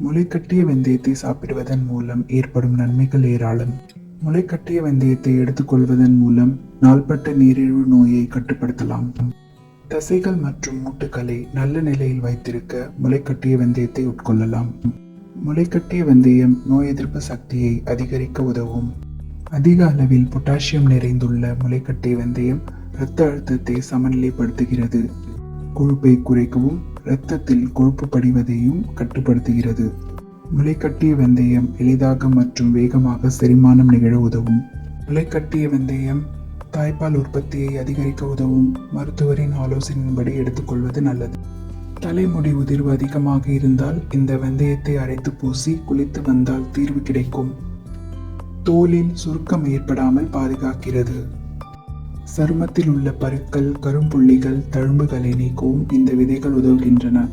முளைக்கட்டிய வெந்தயத்தை சாப்பிடுவதன் மூலம் ஏற்படும் நன்மைகள் ஏராளம். முளைக்கட்டிய வெந்தயத்தை எடுத்துக்கொள்வதன் மூலம் நாள்பட்ட நீரிழிவு நோயை கட்டுப்படுத்தலாம். தசைகள் மற்றும் மூட்டுகளை நல்ல நிலையில் வைத்திருக்க முளைக்கட்டிய வெந்தயத்தை உட்கொள்ளலாம். முளைக்கட்டிய வெந்தயம் நோய் எதிர்ப்பு சக்தியை அதிகரிக்க உதவும். அதிக அளவில் பொட்டாசியம் நிறைந்துள்ள முளைக்கட்டிய வெந்தயம் இரத்த அழுத்தத்தை சமநிலைப்படுத்துகிறது. கொழுப்பை குறைக்கவும் இரத்தத்தில் கொழுப்பு படிவதையும் கட்டுப்படுத்துகிறது. முளைக்கட்டிய வெந்தயம் எளிதாக மற்றும் வேகமாக செரிமானம் நிகழ உதவும். முளைக்கட்டிய வெந்தயம் தாய்ப்பால் உற்பத்தியை அதிகரிக்க உதவும். மருத்துவரின் ஆலோசனையின்படி எடுத்துக்கொள்வது நல்லது. தலைமுடி உதிர்வு அதிகமாக இருந்தால் இந்த வெந்தயத்தை அரைத்து பூசி குளித்து வந்தால் தீர்வு கிடைக்கும். தோலில் சுருக்கம் ஏற்படாமல் பாதுகாக்கிறது. சருமத்தில் உள்ள பருக்கள், கரும்புள்ளிகள், தழும்புகளை நீக்கவும் இந்த விதைகள் உதவுகின்றன.